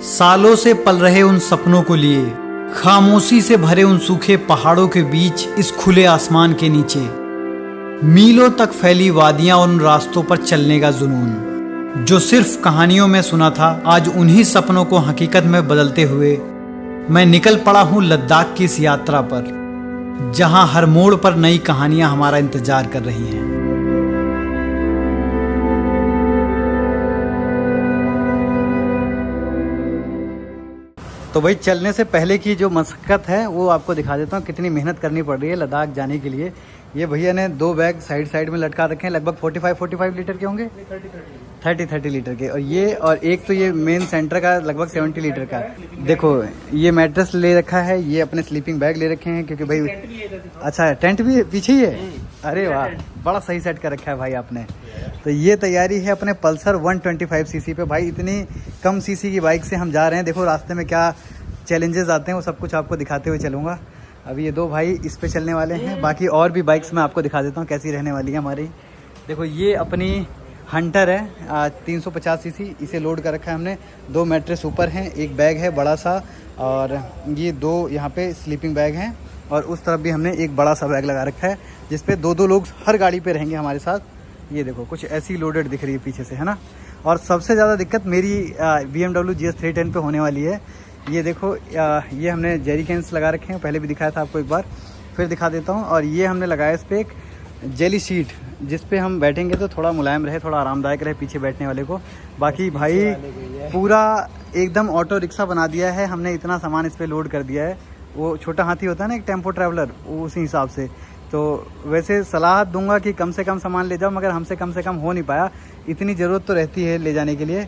सालों से पल रहे उन सपनों को लिए, खामोशी से भरे उन सूखे पहाड़ों के बीच, इस खुले आसमान के नीचे, मीलों तक फैली वादियां और उन रास्तों पर चलने का जुनून जो सिर्फ कहानियों में सुना था, आज उन्हीं सपनों को हकीकत में बदलते हुए मैं निकल पड़ा हूं लद्दाख की इस यात्रा पर, जहां हर मोड़ पर नई कहानियां हमारा इंतजार कर रही हैं। तो भाई चलने से पहले की जो मशक्कत है वो आपको दिखा देता हूँ, कितनी मेहनत करनी पड़ रही है लद्दाख जाने के लिए। ये भैया ने 2 बैग साइड साइड में लटका रखे हैं, लगभग 45 लीटर के होंगे, 30 लीटर के। और एक तो ये मेन सेंटर का लगभग 70 लीटर का। देखो ये मैट्रेस ले रखा है, ये अपने स्लीपिंग बैग ले रखे हैं क्योंकि भाई अच्छा टेंट भी पीछे ही है। अरे वाह, बड़ा सही सेट कर रखा है भाई आपने। तो ये तैयारी है अपने पल्सर 125 सीसी पे। भाई इतनी कम सीसी की बाइक से हम जा रहे हैं, देखो रास्ते में क्या चैलेंजेस आते हैं वो सब कुछ आपको दिखाते हुए चलूँगा। अभी ये 2 भाई इस पे चलने वाले हैं, बाकी और भी बाइक्स मैं आपको दिखा देता हूँ कैसी रहने वाली है हमारी। देखो ये अपनी हंटर है 350 सीसी, इसे लोड कर रखा है हमने। 2 मैट्रेस ऊपर हैं, एक बैग है बड़ा सा, और ये 2 यहाँ पे स्लीपिंग बैग हैं, और उस तरफ भी हमने एक बड़ा सा बैग लगा रखा है जिसपे 2 लोग हर गाड़ी पे रहेंगे हमारे साथ। ये देखो कुछ ऐसी लोडेड दिख रही है पीछे से, है ना। और सबसे ज़्यादा दिक्कत मेरी BMW GS 310 पे होने वाली है। ये देखो ये हमने जेरी कैंस लगा रखे हैं, पहले भी दिखाया था आपको एक बार, फिर दिखा देता हूँ। और ये हमने लगाया इस पर एक जेली सीट, जिस पे हम बैठेंगे तो थोड़ा मुलायम रहे, थोड़ा आरामदायक रहे पीछे बैठने वाले को। बाकी भाई पूरा एकदम ऑटो रिक्शा बना दिया है हमने, इतना सामान इस पर लोड कर दिया है। वो छोटा हाथी होता है ना एक टेम्पो ट्रैवलर, उसी हिसाब से। तो वैसे सलाह दूंगा कि कम से कम सामान ले जाओ, मगर हमसे कम से कम हो नहीं पाया, इतनी ज़रूरत तो रहती है ले जाने के लिए।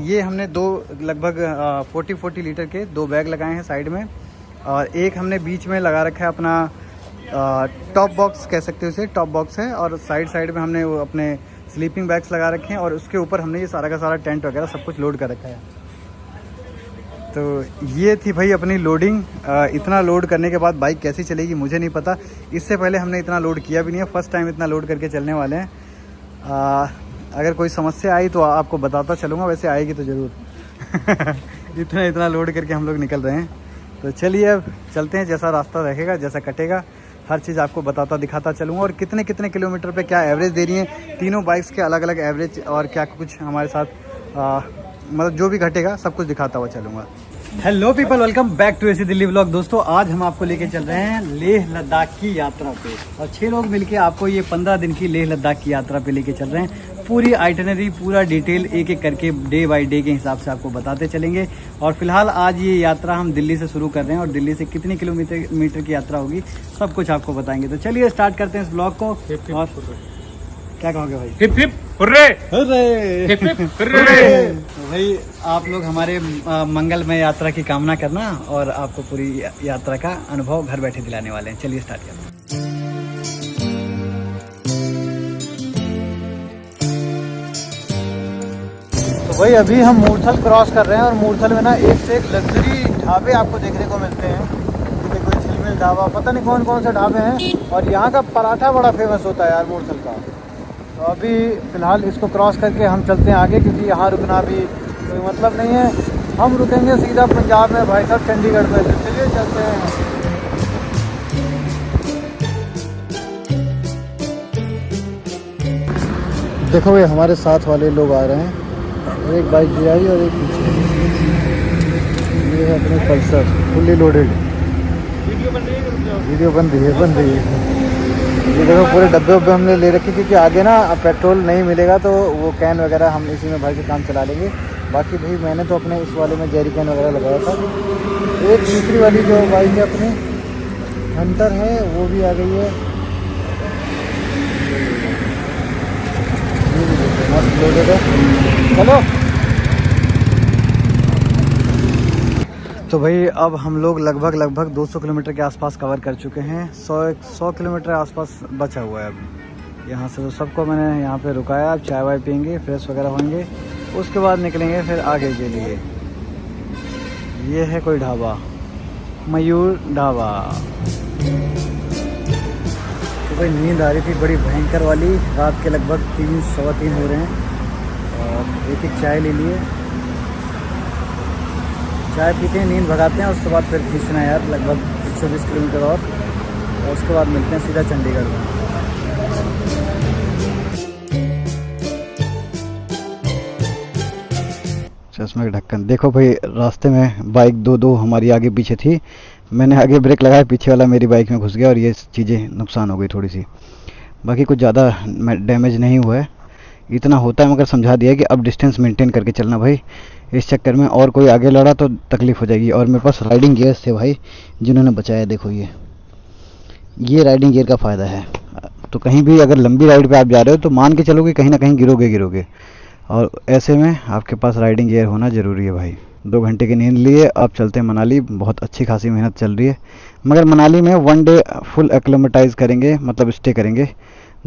ये हमने 2 लगभग 40 लीटर के 2 बैग लगाए हैं साइड में, और एक हमने बीच में लगा रखा है अपना टॉप बॉक्स, कह सकते हो इसे, टॉप बॉक्स है। और साइड में हमने वो अपने स्लीपिंग बैग्स लगा रखे हैं, और उसके ऊपर हमने ये सारा का सारा टेंट वगैरह सब कुछ लोड कर रखा है। तो ये थी भाई अपनी लोडिंग। इतना लोड करने के बाद बाइक कैसी चलेगी मुझे नहीं पता, इससे पहले हमने इतना लोड किया भी नहीं है, फर्स्ट टाइम इतना लोड करके चलने वाले हैं। अगर कोई समस्या आई तो आपको बताता चलूँगा, वैसे आएगी तो ज़रूर। इतना लोड करके हम लोग निकल रहे हैं। तो चलिए अब चलते हैं, जैसा रास्ता रहेगा, जैसा कटेगा, हर चीज़ आपको बताता दिखाता चलूँगा। और कितने किलोमीटर पे क्या एवरेज दे रही हैं तीनों बाइक्स के, अलग अलग एवरेज, और क्या कुछ हमारे साथ मतलब जो भी घटेगा सब कुछ दिखाता हुआ चलूँगा। Hello people, welcome back to AC Delhi vlog. दोस्तों आज हम आपको लेके चल रहे हैं लेह लद्दाख की यात्रा पे, और 6 लोग मिलके आपको ये 15 दिन की लेह लद्दाख की यात्रा पे लेके चल रहे हैं। पूरी आइटनरी, पूरा डिटेल एक एक करके डे बाय डे के हिसाब से आपको बताते चलेंगे। और फिलहाल आज ये यात्रा हम दिल्ली से शुरू कर रहे हैं, और दिल्ली से कितनी किलोमीटर की यात्रा होगी सब कुछ आपको बताएंगे। तो चलिए स्टार्ट करते हैं इस ब्लॉग को। और क्या कहोगे भाई? Hip hip hurray, hurray, hip hip hurray. तो भाई आप लोग हमारे मंगलमय यात्रा की कामना करना, और आपको पूरी यात्रा का अनुभव घर बैठे दिलाने वाले हैं। चलिए स्टार्ट करते हैं। तो भाई अभी हम मूर्थल क्रॉस कर रहे हैं, और मूर्थल में ना एक से एक लग्जरी ढाबे आपको देखने को मिलते हैं। देखो झिलमिल ढाबा, पता नहीं कौन कौन से ढाबे हैं, और यहाँ का पराठा बड़ा फेमस होता है यार मूर्थल का। तो अभी फ़िलहाल इसको क्रॉस करके हम चलते हैं आगे, क्योंकि यहाँ रुकना भी कोई मतलब नहीं है। हम रुकेंगे सीधा पंजाब में भाई साहब, चंडीगढ़ में। तो चलिए चलते हैं। देखो ये हमारे साथ वाले लोग आ रहे हैं, एक बाइक भी आई और एक पीछे। ये है अपने पल्सर फुल्ली लोडेड। वीडियो बन रही है। ये देखो पूरे डब्बे हमने ले रखे, क्योंकि आगे ना पेट्रोल नहीं मिलेगा तो वो कैन वगैरह हम इसी में भर के काम चला लेंगे। बाकी भाई मैंने तो अपने इस वाले में जेरी कैन वगैरह लगाया था। एक दूसरी वाली जो बाइक है अपनी हंटर है, वो भी आ गई है। मस्त लोडेड है। चलो तो भाई अब हम लोग लगभग 200 किलोमीटर के आसपास कवर कर चुके हैं। 100 किलोमीटर आसपास बचा हुआ है अब यहाँ से। तो सबको मैंने यहाँ पे रुकाया, अब चाय वाय पियेंगे, फ्रेश वगैरह होंगे, उसके बाद निकलेंगे फिर आगे के लिए। ये है कोई ढाबा, मयूर ढाबा। तो भाई नींद आ रही थी बड़ी भयंकर वाली, रात के लगभग 3 सवा 3 हो रहे हैं, और एक चाय ले लिए। चाय पीते हैं, नींद भगाते हैं, उसके बाद फिर खींचना है यार लगभग 120 किलोमीटर और उसके बाद मिलते हैं सीधा चंडीगढ़ में। चश्मे का ढक्कन देखो भाई, रास्ते में बाइक दो हमारी आगे पीछे थी, मैंने आगे ब्रेक लगाया, पीछे वाला मेरी बाइक में घुस गया और ये चीज़ें नुकसान हो गई थोड़ी सी। बाकी कुछ ज़्यादा डैमेज नहीं हुआ है, इतना होता है मगर समझा दिया कि अब डिस्टेंस मेंटेन करके चलना भाई, इस चक्कर में और कोई आगे लड़ा तो तकलीफ़ हो जाएगी। और मेरे पास राइडिंग गियर्स थे भाई जिन्होंने बचाया। देखो ये राइडिंग गियर का फ़ायदा है। तो कहीं भी अगर लंबी राइड पे आप जा रहे हो तो मान के चलो कि कहीं ना कहीं गिरोगे, और ऐसे में आपके पास राइडिंग गियर होना ज़रूरी है भाई। 2 घंटे की नींद लिए अब चलते हैं मनाली। बहुत अच्छी खासी मेहनत चल रही है, मगर मनाली में 1 डे फुल एक्लेमेटाइज करेंगे, मतलब स्टे करेंगे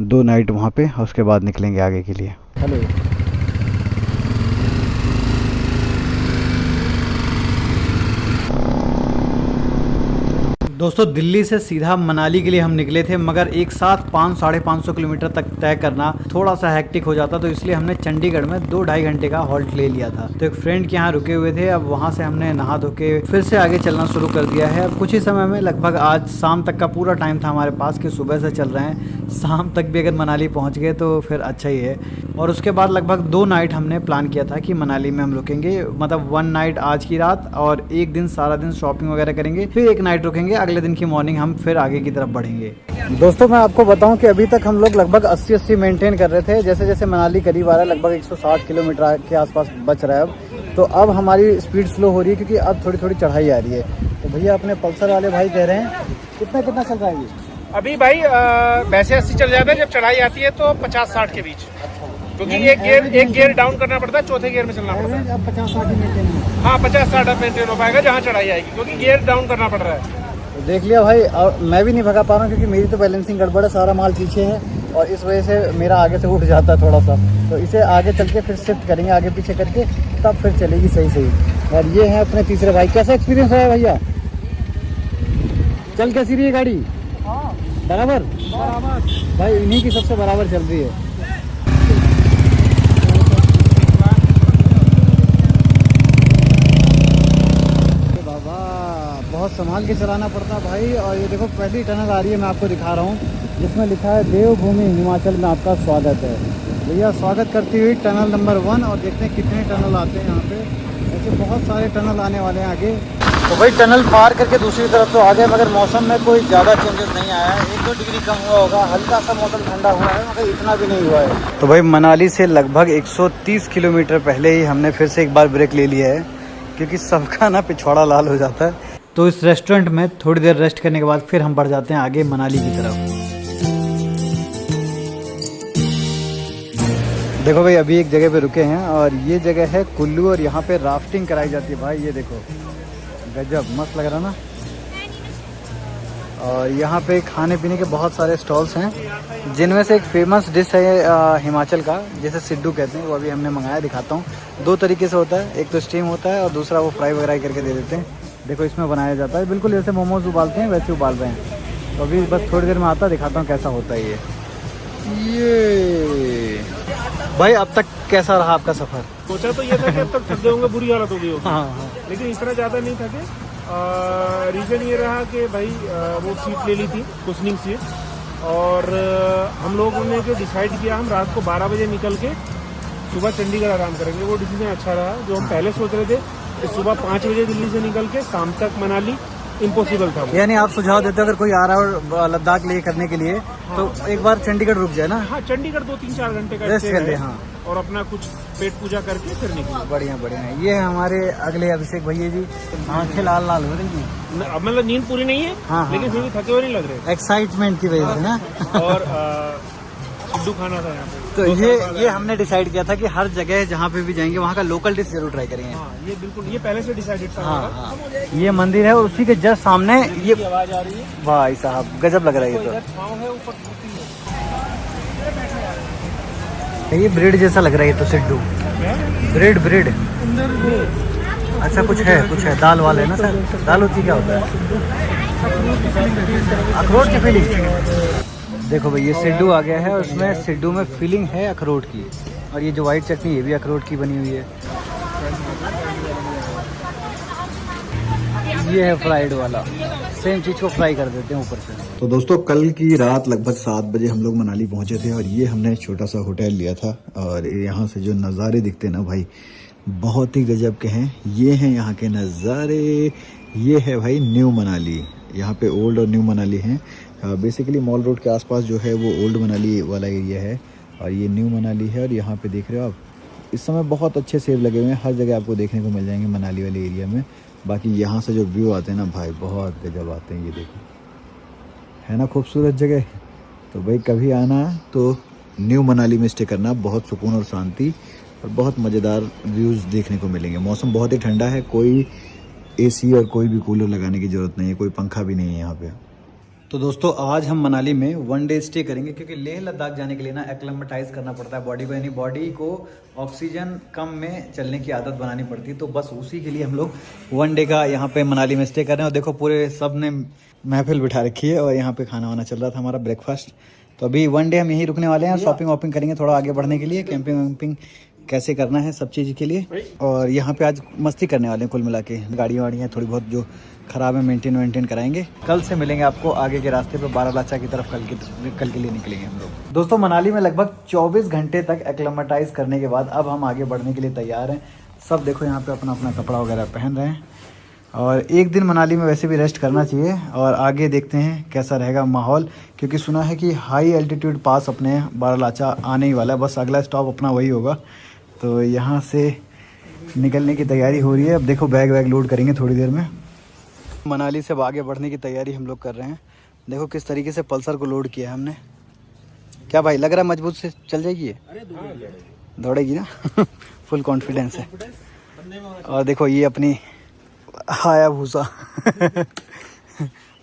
2 नाइट वहाँ पे, और उसके बाद निकलेंगे आगे के लिए। हेलो दोस्तों, दिल्ली से सीधा मनाली के लिए हम निकले थे, मगर एक साथ 500-550 किलोमीटर तक तय करना थोड़ा सा हैक्टिक हो जाता, तो इसलिए हमने चंडीगढ़ में 2-2.5 घंटे का हॉल्ट ले लिया था। तो एक फ्रेंड के यहाँ रुके हुए थे, अब वहाँ से हमने नहा धो के फिर से आगे चलना शुरू कर दिया है। अब कुछ ही समय में लगभग आज शाम तक का पूरा टाइम था हमारे पास कि सुबह से चल रहे हैं, शाम तक भी अगर मनाली पहुँच गए तो फिर अच्छा ही है। और उसके बाद लगभग 2 नाइट हमने प्लान किया था कि मनाली में हम रुकेंगे, मतलब 1 नाइट आज की रात और 1 दिन सारा दिन शॉपिंग वगैरह करेंगे, फिर 1 नाइट रुकेंगे, अगले दिन की मॉर्निंग हम फिर आगे की तरफ बढ़ेंगे। दोस्तों मैं आपको बताऊं कि अभी तक हम लोग लगभग 80-80 मेंटेन कर रहे थे, जैसे जैसे मनाली करीब आ रहा है, लगभग 160 किलोमीटर के आसपास बच रहा है अब, तो अब हमारी स्पीड स्लो हो रही है क्योंकि अब थोड़ी थोड़ी चढ़ाई आ रही है। तो भैया अपने पल्सर वाले भाई कह रहे हैं कितना चल रहा है ये अभी भाई? वैसे 80 चल जाता है, जब चढ़ाई आती है तो 50-60 के बीच, क्योंकि एक गियर डाउन करना पड़ता है, चौथे गियर में चलना पड़ता है। 50-60 मेंटेन है। हाँ 50-60 मेंटेन हो पाएगा जहाँ चढ़ाई आएगी, क्योंकि गियर डाउन करना पड़ रहा है। तो देख लिया भाई, और मैं भी नहीं भगा पा रहा हूँ क्योंकि मेरी तो बैलेंसिंग गड़बड़ है, सारा माल पीछे है और इस वजह से मेरा आगे से उठ जाता है थोड़ा सा। तो इसे आगे चल के फिर शिफ्ट करेंगे आगे पीछे करके, तब फिर चलेगी सही। और ये है अपने तीसरे भाई। कैसा एक्सपीरियंस है भैया? चल कैसी रही है गाड़ी? बराबर भाई, इन्हीं की सबसे बराबर चल रही है। बहुत संभाल के चलाना पड़ता है भाई। और ये देखो पहली टनल आ रही है, मैं आपको दिखा रहा हूँ, जिसमें लिखा है देवभूमि हिमाचल में आपका स्वागत है। भैया स्वागत करती हुई टनल नंबर 1, और देखते हैं कितने टनल आते हैं यहाँ पे। ऐसे बहुत सारे टनल आने वाले हैं आगे। तो भाई टनल पार करके दूसरी तरफ तो आ गए, मगर मौसम में कोई ज़्यादा चेंजेस नहीं आया है। 1-2 डिग्री कम हुआ होगा, हल्का सा मौसम ठंडा हुआ है, मगर इतना भी नहीं हुआ है। तो भाई मनाली से लगभग 130 किलोमीटर पहले ही हमने फिर से एक बार ब्रेक ले लिया है, क्योंकि सबका ना पिछवाड़ा लाल हो जाता है। तो इस रेस्टोरेंट में थोड़ी देर रेस्ट करने के बाद फिर हम बढ़ जाते हैं आगे मनाली की तरफ। देखो भाई अभी एक जगह पे रुके हैं, और ये जगह है कुल्लू, और यहाँ पे राफ्टिंग कराई जाती है भाई। ये देखो गजब मस्त लग रहा ना। और यहाँ पे खाने पीने के बहुत सारे स्टॉल्स हैं, जिनमें से एक फेमस डिश है हिमाचल का, जैसे सिड्डू कहते हैं, वो अभी हमने मंगाया। दिखाता हूँ, 2 तरीके से होता है, एक तो स्टीम होता है और दूसरा वो फ्राई वगैरह करके दे देते हैं। देखो इसमें बनाया जाता है, बिल्कुल जैसे मोमोज उबालते हैं वैसे उबाल रहे हैं। तो अभी बस थोड़ी देर में आता, दिखाता हूँ कैसा होता है ये। भाई अब तक कैसा रहा आपका सफ़र? सोचा तो ये था कि अब तक थक गए होंगे, बुरी हालत हो गई होगी। हाँ। लेकिन इतना ज़्यादा नहीं थके। रीज़न ये रहा कि भाई वो सीट ले ली थी, कुशनिंग सीट, और हम लोगों ने जो डिसाइड किया, हम रात को 12 बजे निकल के सुबह चंडीगढ़ आराम करेंगे, वो डिसीजन अच्छा रहा। जो हम पहले सोच रहे थे कि सुबह 5 बजे दिल्ली से निकल के शाम तक मनाली, इम्पॉसिबल था। यानी आप सुझाव देते हो अगर कोई आ रहा है और लद्दाख लिए करने के लिए, हाँ, तो एक बार चंडीगढ़ रुक जाए ना। हाँ चंडीगढ़ 2-3-4 घंटे का रेस्ट कर ले, हाँ, और अपना कुछ पेट पूजा करके फिर निकले। बढ़िया। ये है हमारे अगले अभिषेक भैया जी, आंखें लाल लाल हो रही है। अब मतलब नींद पूरी नहीं है, हाँ, लेकिन फिर भी थके हुए नहीं लग रहे, एक्साइटमेंट की वजह से ना। और सिड्डू खाना था यहाँ पे। तो ये हमने डिसाइड किया था कि हर जगह जहाँ पे भी जाएंगे वहाँ का लोकल डिश जरूर ट्राई करेंगे। हाँ, ये बिल्कुल, ये पहले से डिसाइडेड था। हाँ। ये मंदिर है, उसी के जस्ट सामने ये आवाज आ रही है भाई साहब, गजब लग रहा है ये तो। ये ब्रेड जैसा लग रहा है ये तो, सिड्डू ब्रेड। अच्छा कुछ है दाल वाले ना सर, दाल होती क्या होता है? अखरोट की फीलिंग। देखो भाई ये सिड्डू आ गया है, उसमें सिड्डू में फीलिंग है अखरोट की, और ये जो वाइट चटनी ये भी अखरोट की बनी हुई है। ये है फ्राइड वाला, सेम चीज़ को फ्राई कर देते हैं ऊपर से। तो दोस्तों कल की रात लगभग 7 बजे हम लोग मनाली पहुंचे थे और ये हमने छोटा सा होटल लिया था और यहाँ से जो नज़ारे दिखते हैं ना भाई बहुत ही गजब के हैं। ये हैं यहाँ के नज़ारे। ये है भाई न्यू मनाली। यहाँ पे ओल्ड और न्यू मनाली हैं। बेसिकली मॉल रोड के आसपास जो है वो ओल्ड मनाली वाला एरिया है और ये न्यू मनाली है। और यहाँ पे देख रहे हो आप इस समय बहुत अच्छे सेब लगे हुए हैं, हर जगह आपको देखने को मिल जाएंगे मनाली वाले एरिया में। बाकी यहाँ से जो व्यू आते हैं ना भाई बहुत गजब आते हैं। ये देखो है ना खूबसूरत जगह। तो भाई कभी आना तो न्यू मनाली में स्टे करना, बहुत सुकून और शांति और बहुत मज़ेदार व्यूज़ देखने को मिलेंगे। मौसम बहुत ही ठंडा है, कोई एसी और कोई भी कूलर लगाने की ज़रूरत नहीं है, कोई पंखा भी नहीं है यहाँ पे। तो दोस्तों आज हम मनाली में 1 डे स्टे करेंगे क्योंकि लेह लद्दाख जाने के लिए ना एक्लेमेटाइज करना पड़ता है बॉडी को, यानी बॉडी को ऑक्सीजन कम में चलने की आदत बनानी पड़ती है। तो बस उसी के लिए हम लोग 1 डे का यहाँ पे मनाली में स्टे कर रहे हैं। और देखो पूरे सब ने महफिल बिठा रखी है और यहाँ पे खाना वाना चल रहा था हमारा ब्रेकफास्ट। तो अभी 1 डे हम यहीं रुकने वाले हैं, शॉपिंग वॉपिंग करेंगे थोड़ा आगे बढ़ने के लिए, कैंपिंग वैम्पिंग कैसे करना है सब चीज़ के लिए। और यहाँ पे आज मस्ती करने वाले हैं कुल मिला के। गाड़ियाँ वाड़ियाँ थोड़ी बहुत जो ख़राब है मेंटेन कराएंगे। कल से मिलेंगे आपको आगे के रास्ते पे बारालाचा की तरफ। कल के लिए निकलेंगे हम लोग। दोस्तों मनाली में लगभग 24 घंटे तक एक्लेमेटाइज करने के बाद अब हम आगे बढ़ने के लिए तैयार हैं। सब देखो यहाँ पे अपना अपना कपड़ा वगैरह पहन रहे हैं और एक दिन मनाली में वैसे भी रेस्ट करना चाहिए। और आगे देखते हैं कैसा रहेगा माहौल, क्योंकि सुना है कि हाई एल्टीट्यूड पास अपने बारालाचा आने ही वाला है, बस अगला स्टॉप अपना वही होगा। तो यहाँ से निकलने की तैयारी हो रही है। अब देखो बैग वैग लोड करेंगे थोड़ी देर में। मनाली से अब आगे बढ़ने की तैयारी हम लोग कर रहे हैं। देखो किस तरीके से पल्सर को लोड किया है हमने। क्या भाई लग रहा है मजबूत से चल जाएगी ये? दौड़ेगी ना फुल कॉन्फिडेंस है। और देखो ये अपनी हायाबुसा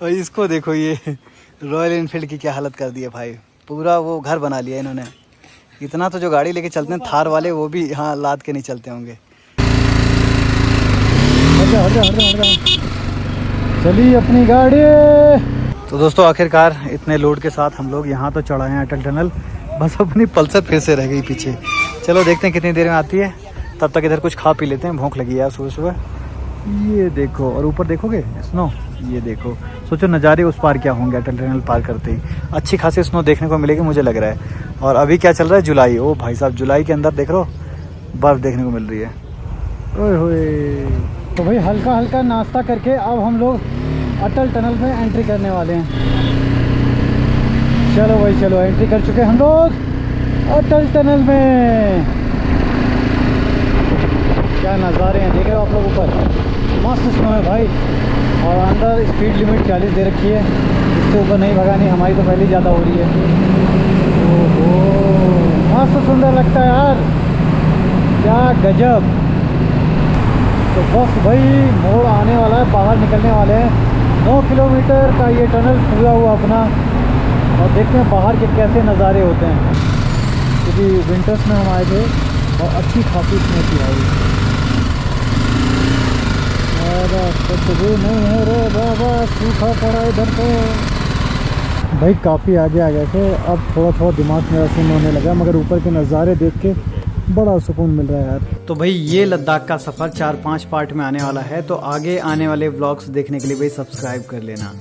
और इसको देखो ये रॉयल एनफील्ड की क्या हालत कर दी है भाई, पूरा वो घर बना लिया इन्होंने। इतना तो जो गाड़ी लेके चलते हैं थार वाले वो भी यहाँ लाद के नहीं चलते होंगे। चलिए अपनी गाड़ी। तो दोस्तों आखिरकार इतने लोड के साथ हम लोग यहाँ तो चढ़ाए हैं अटल टनल। बस अपनी पल्सर फिर से रह गई पीछे। चलो देखते हैं कितनी देर में आती है, तब तक इधर कुछ खा पी लेते हैं, भूख लगी है सुबह सुबह। ये देखो और ऊपर देखोगे स्नो, ये देखो सोचो नज़ारे उस पार क्या होंगे अटल टनल पार करते ही। अच्छी खासी स्नो देखने को मिलेगी मुझे लग रहा है। और अभी क्या चल रहा है जुलाई। ओ भाई साहब जुलाई के अंदर देख लो बर्फ़ देखने को मिल रही है। ओए होए। तो भाई हल्का हल्का नाश्ता करके अब हम लोग अटल टनल में एंट्री करने वाले हैं। चलो भाई चलो एंट्री कर चुके हैं हम लोग अटल टनल में। क्या नज़ारे हैं देख रहे हो आप लोग, ऊपर मस्त स्नो है भाई। और अंदर स्पीड लिमिट 40 दे रखी है, इससे ऊपर नहीं भगानी, हमारी तो पहले ही ज़्यादा हो रही है। ओहो मस्त सुंदर लगता है यार, क्या गजब। तो बस भाई मोड़ आने वाला है, बाहर निकलने वाले हैं। 9 किलोमीटर का ये टनल पूरा हुआ अपना। और देखते हैं बाहर के कैसे नज़ारे होते हैं, क्योंकि विंटर्स में हम आए थे और अच्छी खासी स्नो थी भाई। नहीं है रे बाबा, सूखा पड़ा इधर तो भाई। काफ़ी आगे आ गए थे, अब थोड़ा दिमाग मेरा सुन्न होने लगा, मगर ऊपर के नज़ारे देख के बड़ा सुकून मिल रहा है यार। तो भाई ये लद्दाख का सफ़र 4-5 पार्ट में आने वाला है। तो आगे आने वाले व्लॉग्स देखने के लिए भाई सब्सक्राइब कर लेना।